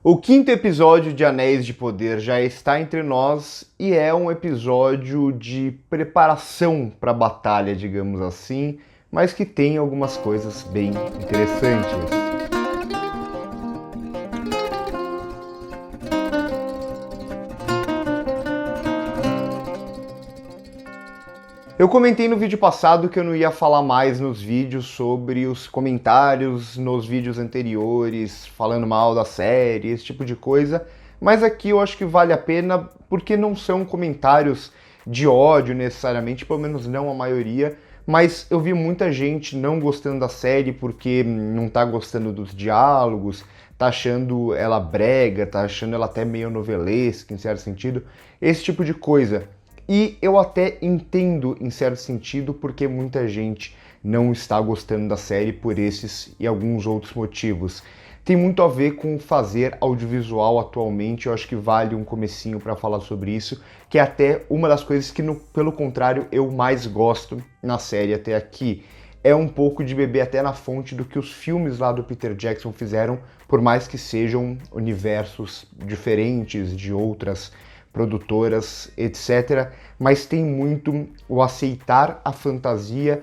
O quinto episódio de Anéis de Poder já está entre nós e é um episódio de preparação para a batalha, digamos assim, mas que tem algumas coisas bem interessantes. Eu comentei no vídeo passado que eu não ia falar mais nos vídeos sobre os comentários nos vídeos anteriores, falando mal da série, esse tipo de coisa, mas aqui eu acho que vale a pena porque não são comentários de ódio necessariamente, pelo menos não a maioria, mas eu vi muita gente não gostando da série porque não tá gostando dos diálogos, tá achando ela brega, tá achando ela até meio novelesca em certo sentido, esse tipo de coisa. E eu até entendo, em certo sentido, porque muita gente não está gostando da série por esses e alguns outros motivos. Tem muito a ver com fazer audiovisual atualmente, eu acho que vale um comecinho para falar sobre isso, que é até uma das coisas que, pelo contrário, eu mais gosto na série até aqui. É um pouco de beber até na fonte do que os filmes lá do Peter Jackson fizeram, por mais que sejam universos diferentes de outras produtoras, etc. Mas tem muito o aceitar a fantasia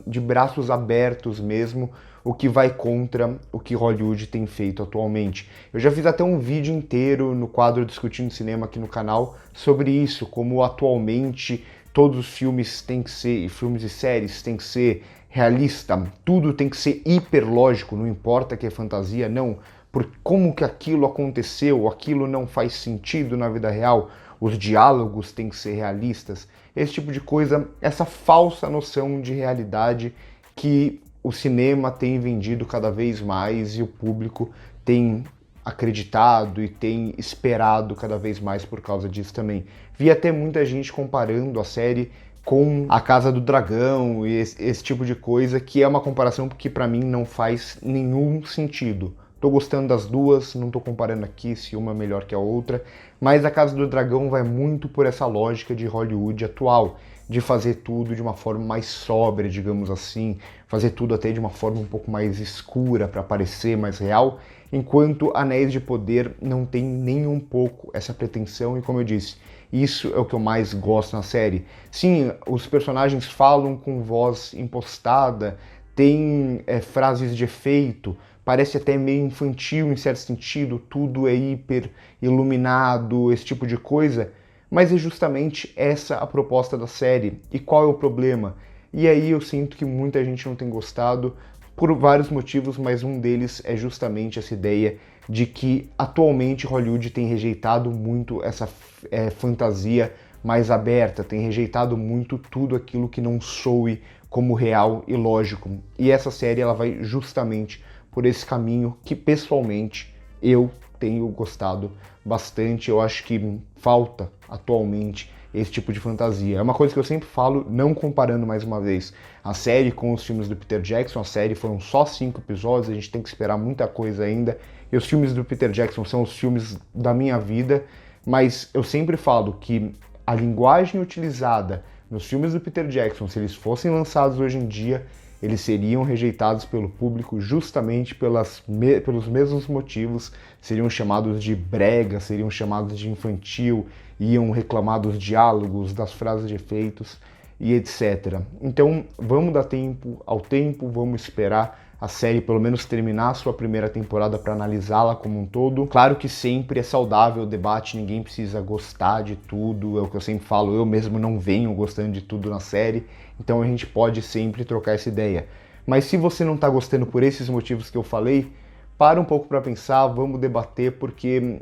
de braços abertos mesmo, o que vai contra o que Hollywood tem feito atualmente. Eu já fiz até um vídeo inteiro no quadro Discutindo Cinema aqui no canal sobre isso, como atualmente todos os filmes têm que ser, filmes e séries têm que ser realista, tudo tem que ser hiperlógico, não importa que é fantasia, não. Por como que aquilo aconteceu, aquilo não faz sentido na vida real, os diálogos têm que ser realistas, esse tipo de coisa, essa falsa noção de realidade que o cinema tem vendido cada vez mais e o público tem acreditado e tem esperado cada vez mais por causa disso também. Vi até muita gente comparando a série com A Casa do Dragão e esse tipo de coisa, que é uma comparação que para mim não faz nenhum sentido. Tô gostando das duas, não tô comparando aqui se uma é melhor que a outra, mas A Casa do Dragão vai muito por essa lógica de Hollywood atual, de fazer tudo de uma forma mais sóbria, digamos assim, fazer tudo até de uma forma um pouco mais escura para parecer mais real, enquanto Anéis de Poder não tem nem um pouco essa pretensão e, como eu disse, isso é o que eu mais gosto na série. Sim, os personagens falam com voz impostada, tem frases de efeito, parece até meio infantil em certo sentido, tudo é hiper iluminado, esse tipo de coisa, mas é justamente essa a proposta da série. E qual é o problema? E aí eu sinto que muita gente não tem gostado por vários motivos, mas um deles é justamente essa ideia de que atualmente Hollywood tem rejeitado muito essa fantasia mais aberta, tem rejeitado muito tudo aquilo que não soe como real e lógico. E essa série ela vai justamente por esse caminho que pessoalmente eu tenho gostado bastante. Eu acho que falta atualmente esse tipo de fantasia. É uma coisa que eu sempre falo, não comparando mais uma vez a série com os filmes do Peter Jackson. A série foram só 5 episódios, a gente tem que esperar muita coisa ainda. E os filmes do Peter Jackson são os filmes da minha vida, mas eu sempre falo que a linguagem utilizada nos filmes do Peter Jackson, se eles fossem lançados hoje em dia, eles seriam rejeitados pelo público justamente pelos mesmos motivos, seriam chamados de brega, seriam chamados de infantil, iam reclamar dos diálogos, das frases de efeitos e etc. Então vamos dar tempo ao tempo, vamos esperar a série pelo menos terminar a sua primeira temporada para analisá-la como um todo. Claro que sempre é saudável o debate, ninguém precisa gostar de tudo, é o que eu sempre falo, eu mesmo não venho gostando de tudo na série, então a gente pode sempre trocar essa ideia. Mas se você não está gostando por esses motivos que eu falei, para um pouco para pensar, vamos debater, porque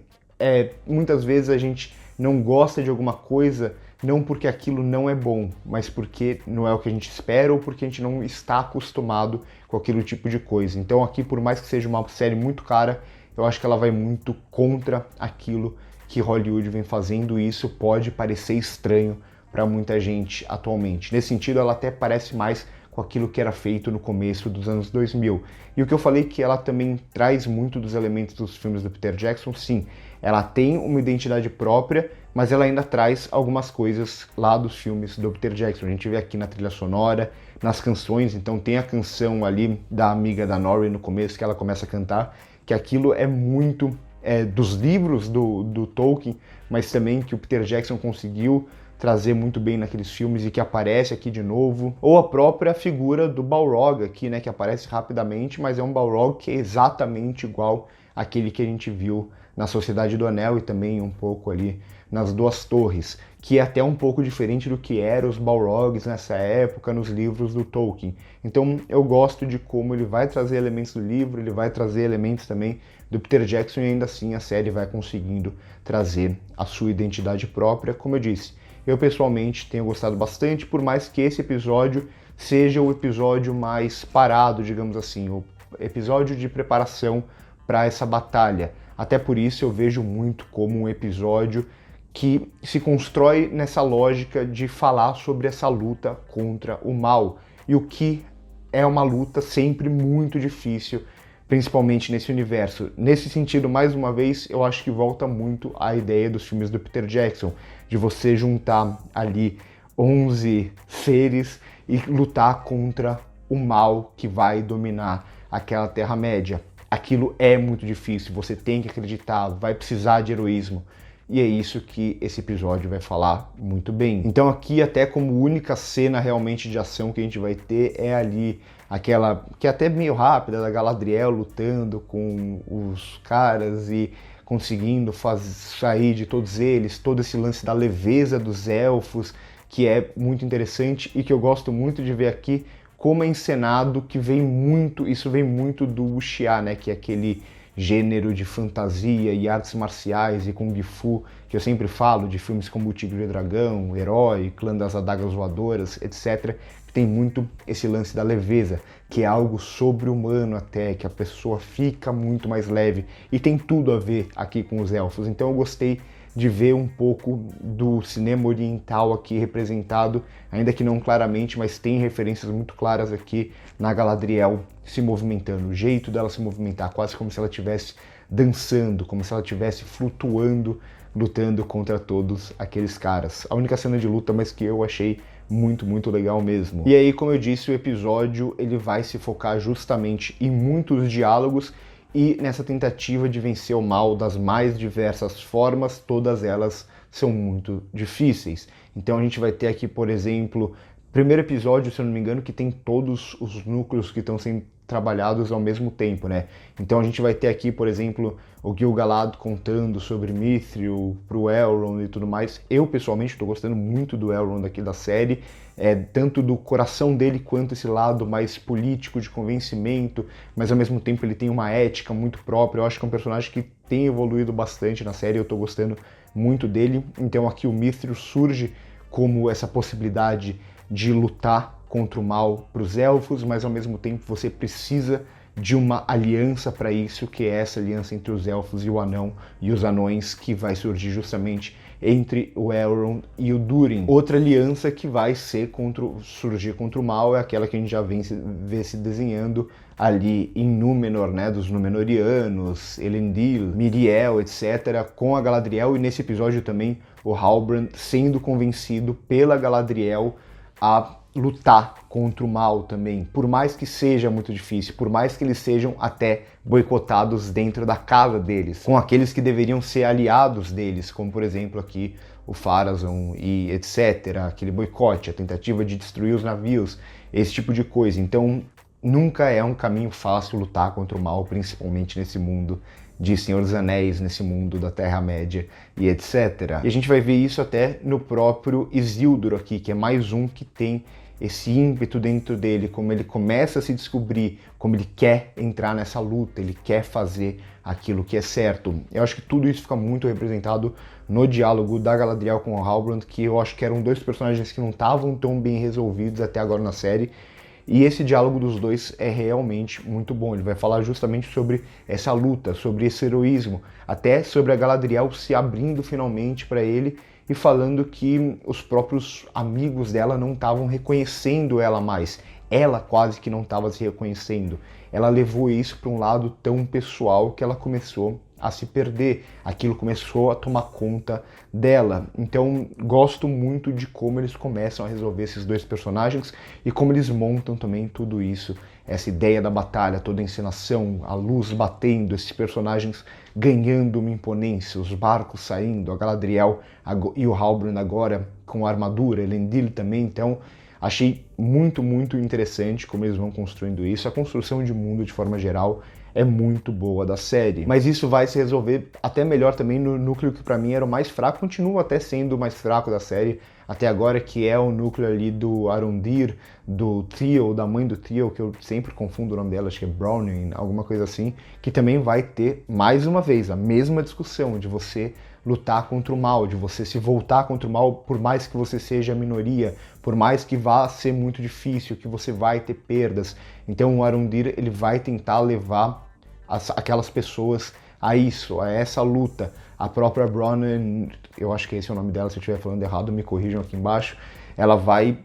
muitas vezes a gente não gosta de alguma coisa não porque aquilo não é bom, mas porque não é o que a gente espera ou porque a gente não está acostumado com aquele tipo de coisa. Então aqui, por mais que seja uma série muito cara, eu acho que ela vai muito contra aquilo que Hollywood vem fazendo e isso pode parecer estranho para muita gente atualmente. Nesse sentido, ela até parece mais com aquilo que era feito no começo dos anos 2000. E o que eu falei que ela também traz muito dos elementos dos filmes do Peter Jackson, sim, ela tem uma identidade própria, mas ela ainda traz algumas coisas lá dos filmes do Peter Jackson. A gente vê aqui na trilha sonora, nas canções, então tem a canção ali da amiga da Nori no começo, que ela começa a cantar, que aquilo é muito dos livros do Tolkien, mas também que o Peter Jackson conseguiu trazer muito bem naqueles filmes e que aparece aqui de novo. Ou a própria figura do Balrog aqui, né, que aparece rapidamente, mas é um Balrog que é exatamente igual àquele que a gente viu na Sociedade do Anel e também um pouco ali nas Duas Torres, que é até um pouco diferente do que eram os Balrogs nessa época nos livros do Tolkien. Então eu gosto de como ele vai trazer elementos do livro, ele vai trazer elementos também do Peter Jackson e ainda assim a série vai conseguindo trazer a sua identidade própria. Como eu disse, eu pessoalmente tenho gostado bastante, por mais que esse episódio seja o episódio mais parado, digamos assim, o episódio de preparação para essa batalha. Até por isso eu vejo muito como um episódio que se constrói nessa lógica de falar sobre essa luta contra o mal, e o que é uma luta sempre muito difícil, principalmente nesse universo. Nesse sentido, mais uma vez, eu acho que volta muito à ideia dos filmes do Peter Jackson, de você juntar ali 11 seres e lutar contra o mal que vai dominar aquela Terra-média. Aquilo é muito difícil, você tem que acreditar, vai precisar de heroísmo. E é isso que esse episódio vai falar muito bem. Então aqui, até como única cena realmente de ação que a gente vai ter é ali aquela, que é até meio rápida, da Galadriel lutando com os caras e conseguindo sair de todos eles, todo esse lance da leveza dos elfos, que é muito interessante e que eu gosto muito de ver aqui como é encenado, que vem muito, isso vem muito do wuxia, né, que é aquele gênero de fantasia e artes marciais e kung fu, que eu sempre falo de filmes como O Tigre e o Dragão, Herói, Clã das Adagas Voadoras, etc., que tem muito esse lance da leveza, que é algo sobre-humano até, que a pessoa fica muito mais leve, e tem tudo a ver aqui com os elfos. Então eu gostei de ver um pouco do cinema oriental aqui representado, ainda que não claramente, mas tem referências muito claras aqui na Galadriel se movimentando, o jeito dela se movimentar, quase como se ela estivesse dançando, como se ela estivesse flutuando, lutando contra todos aqueles caras. A única cena de luta, mas que eu achei muito, muito legal mesmo. E aí, como eu disse, o episódio ele vai se focar justamente em muitos diálogos e nessa tentativa de vencer o mal das mais diversas formas, todas elas são muito difíceis. Então a gente vai ter aqui, por exemplo, primeiro episódio, se eu não me engano, que tem todos os núcleos que estão sendo trabalhados ao mesmo tempo, né? Então a gente vai ter aqui, por exemplo, o Gil-galad contando sobre Mithril pro Elrond e tudo mais. Eu, pessoalmente, estou gostando muito do Elrond aqui da série, tanto do coração dele quanto esse lado mais político de convencimento, mas ao mesmo tempo ele tem uma ética muito própria. Eu acho que é um personagem que tem evoluído bastante na série, eu estou gostando muito dele. Então aqui o Mithril surge como essa possibilidade de lutar contra o mal para os elfos, mas ao mesmo tempo você precisa de uma aliança para isso, que é essa aliança entre os elfos e o anão e os anões, que vai surgir justamente entre o Elrond e o Durin. Outra aliança que vai surgir contra o mal é aquela que a gente já vê se desenhando ali em Númenor, né, dos Númenóreanos, Elendil, Miriel, etc., com a Galadriel, e nesse episódio também o Halbrand sendo convencido pela Galadriel a lutar contra o mal também, por mais que seja muito difícil, por mais que eles sejam até boicotados dentro da casa deles, com aqueles que deveriam ser aliados deles, como por exemplo aqui o Pharazôn e etc., aquele boicote, a tentativa de destruir os navios, esse tipo de coisa. Então nunca é um caminho fácil lutar contra o mal, principalmente nesse mundo de Senhor dos Anéis, nesse mundo da Terra-média e etc. E a gente vai ver isso até no próprio Isildur aqui, que é mais um que tem esse ímpeto dentro dele, como ele começa a se descobrir, como ele quer entrar nessa luta, ele quer fazer aquilo que é certo. Eu acho que tudo isso fica muito representado no diálogo da Galadriel com o Halbrand, que eu acho que eram dois personagens que não estavam tão bem resolvidos até agora na série, e esse diálogo dos dois é realmente muito bom. Ele vai falar justamente sobre essa luta, sobre esse heroísmo, até sobre a Galadriel se abrindo finalmente para ele e falando que os próprios amigos dela não estavam reconhecendo ela mais. Ela quase que não estava se reconhecendo. Ela levou isso para um lado tão pessoal que ela começou a se perder. Aquilo começou a tomar conta dela. Então, gosto muito de como eles começam a resolver esses dois personagens e como eles montam também tudo isso essa ideia da batalha, toda a encenação, a luz batendo, esses personagens ganhando uma imponência, os barcos saindo, a Galadriel e o Halbrand agora com a armadura, Elendil também, então achei muito, muito interessante como eles vão construindo isso. A construção de mundo, de forma geral, é muito boa da série. Mas isso vai se resolver até melhor também no núcleo que pra mim era o mais fraco, continua até sendo o mais fraco da série até agora, que é o núcleo ali do Arondir, do Theo, da mãe do Theo, que eu sempre confundo o nome dela, acho que é Browning, alguma coisa assim, que também vai ter, mais uma vez, a mesma discussão de você lutar contra o mal, de você se voltar contra o mal, por mais que você seja a minoria, por mais que vá ser muito difícil, que você vai ter perdas. Então o Arondir, ele vai tentar levar aquelas pessoas a isso, a essa luta. A própria Bronwyn, eu acho que esse é o nome dela, se eu estiver falando errado, me corrijam aqui embaixo, ela vai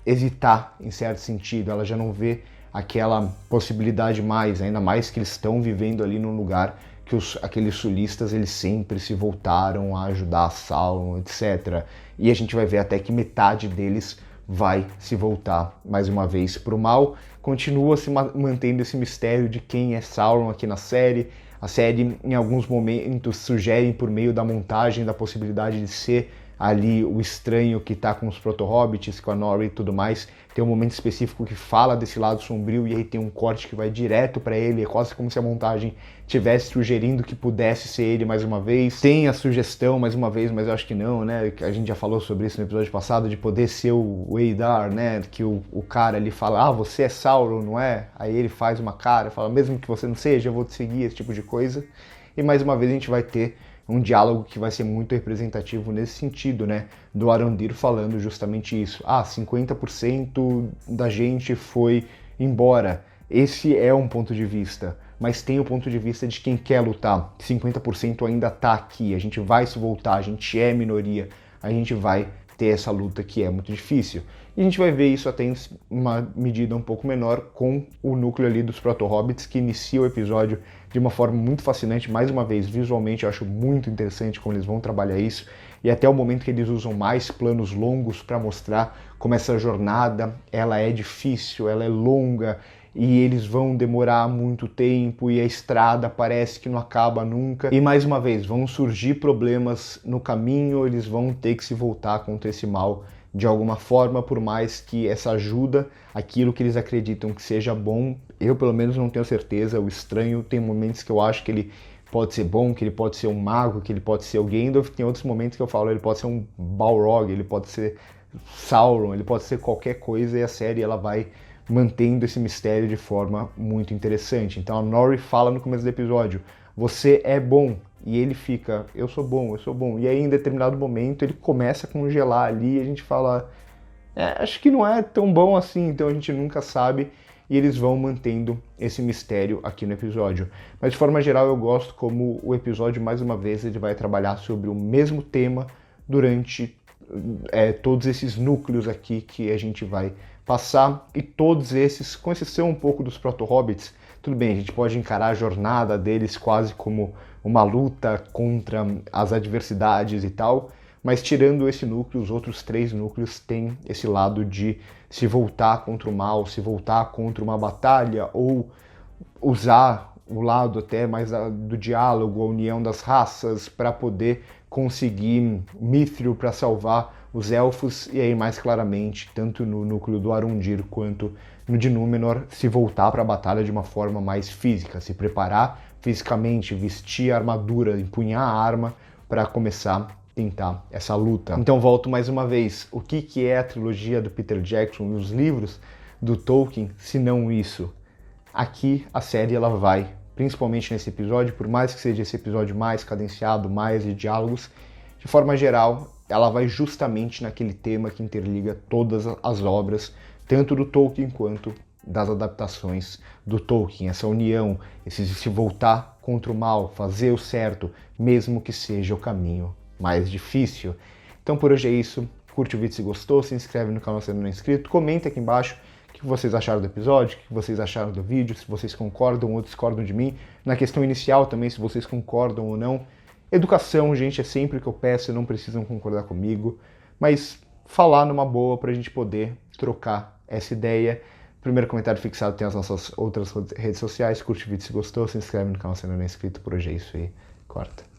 hesitar em certo sentido, ela já não vê aquela possibilidade mais, ainda mais que eles estão vivendo ali num lugar que aqueles sulistas eles sempre se voltaram a ajudar Sauron, etc. E a gente vai ver até que metade deles vai se voltar mais uma vez para o mal. Continua se mantendo esse mistério de quem é Sauron aqui na série. A série, em alguns momentos, sugere por meio da montagem da possibilidade de ser ali o estranho que tá com os proto-hobbits, com a Nori e tudo mais. Tem um momento específico que fala desse lado sombrio e aí tem um corte que vai direto para ele, é quase como se a montagem estivesse sugerindo que pudesse ser ele mais uma vez. Tem a sugestão mais uma vez, mas eu acho que não, né? A gente já falou sobre isso no episódio passado, de poder ser o Eidar, né? Que o cara ali fala, ah, você é Sauron, não é? Aí ele faz uma cara, fala, mesmo que você não seja, eu vou te seguir, esse tipo de coisa. E mais uma vez a gente vai ter um diálogo que vai ser muito representativo nesse sentido, né? Do Arondir falando justamente isso. Ah, 50% da gente foi embora. Esse é um ponto de vista, mas tem o ponto de vista de quem quer lutar. 50% ainda tá aqui, a gente vai se voltar, a gente é minoria, a gente vai ter essa luta que é muito difícil. E a gente vai ver isso até em uma medida um pouco menor com o núcleo ali dos Proto-Hobbits, que inicia o episódio de uma forma muito fascinante. Mais uma vez, visualmente eu acho muito interessante como eles vão trabalhar isso, e até o momento que eles usam mais planos longos para mostrar como essa jornada ela é difícil, ela é longa, e eles vão demorar muito tempo e a estrada parece que não acaba nunca. E mais uma vez, vão surgir problemas no caminho, eles vão ter que se voltar contra esse mal de alguma forma, por mais que essa ajuda, aquilo que eles acreditam que seja bom, eu pelo menos não tenho certeza. O estranho tem momentos que eu acho que ele pode ser bom, que ele pode ser um mago, que ele pode ser o Gandalf, tem outros momentos que eu falo, ele pode ser um Balrog, ele pode ser Sauron, ele pode ser qualquer coisa, e a série ela vai mantendo esse mistério de forma muito interessante. Então a Nori fala no começo do episódio, você é bom, e ele fica, eu sou bom, eu sou bom. E aí em determinado momento ele começa a congelar ali e a gente fala, acho que não é tão bom assim, então a gente nunca sabe, e eles vão mantendo esse mistério aqui no episódio. Mas de forma geral eu gosto como o episódio, mais uma vez, ele vai trabalhar sobre o mesmo tema durante todos esses núcleos aqui que a gente vai passar, e todos esses, com exceção um pouco dos Proto-Hobbits, tudo bem, a gente pode encarar a jornada deles quase como uma luta contra as adversidades e tal, mas tirando esse núcleo, os outros 3 núcleos têm esse lado de se voltar contra o mal, se voltar contra uma batalha, ou usar o lado até mais do diálogo, a união das raças, para poder conseguir Mithril para salvar os elfos, e aí mais claramente, tanto no núcleo do Arondir quanto no de Númenor, se voltar para a batalha de uma forma mais física, se preparar fisicamente, vestir a armadura, empunhar a arma para começar a tentar essa luta. Então volto mais uma vez, o que é a trilogia do Peter Jackson e os livros do Tolkien, se não isso? Aqui a série ela vai, principalmente nesse episódio, por mais que seja esse episódio mais cadenciado, mais de diálogos, de forma geral, ela vai justamente naquele tema que interliga todas as obras, tanto do Tolkien quanto das adaptações do Tolkien, essa união, esse se voltar contra o mal, fazer o certo, mesmo que seja o caminho mais difícil. Então por hoje é isso, curte o vídeo se gostou, se inscreve no canal se ainda não é inscrito, comenta aqui embaixo o que vocês acharam do episódio, o que vocês acharam do vídeo, se vocês concordam ou discordam de mim, na questão inicial também, se vocês concordam ou não. Educação, gente, é sempre que eu peço, não precisam concordar comigo, mas falar numa boa para a gente poder trocar essa ideia. Primeiro comentário fixado tem as nossas outras redes sociais. Curte o vídeo se gostou, se inscreve no canal se ainda não é inscrito. Por hoje é isso aí. Corta.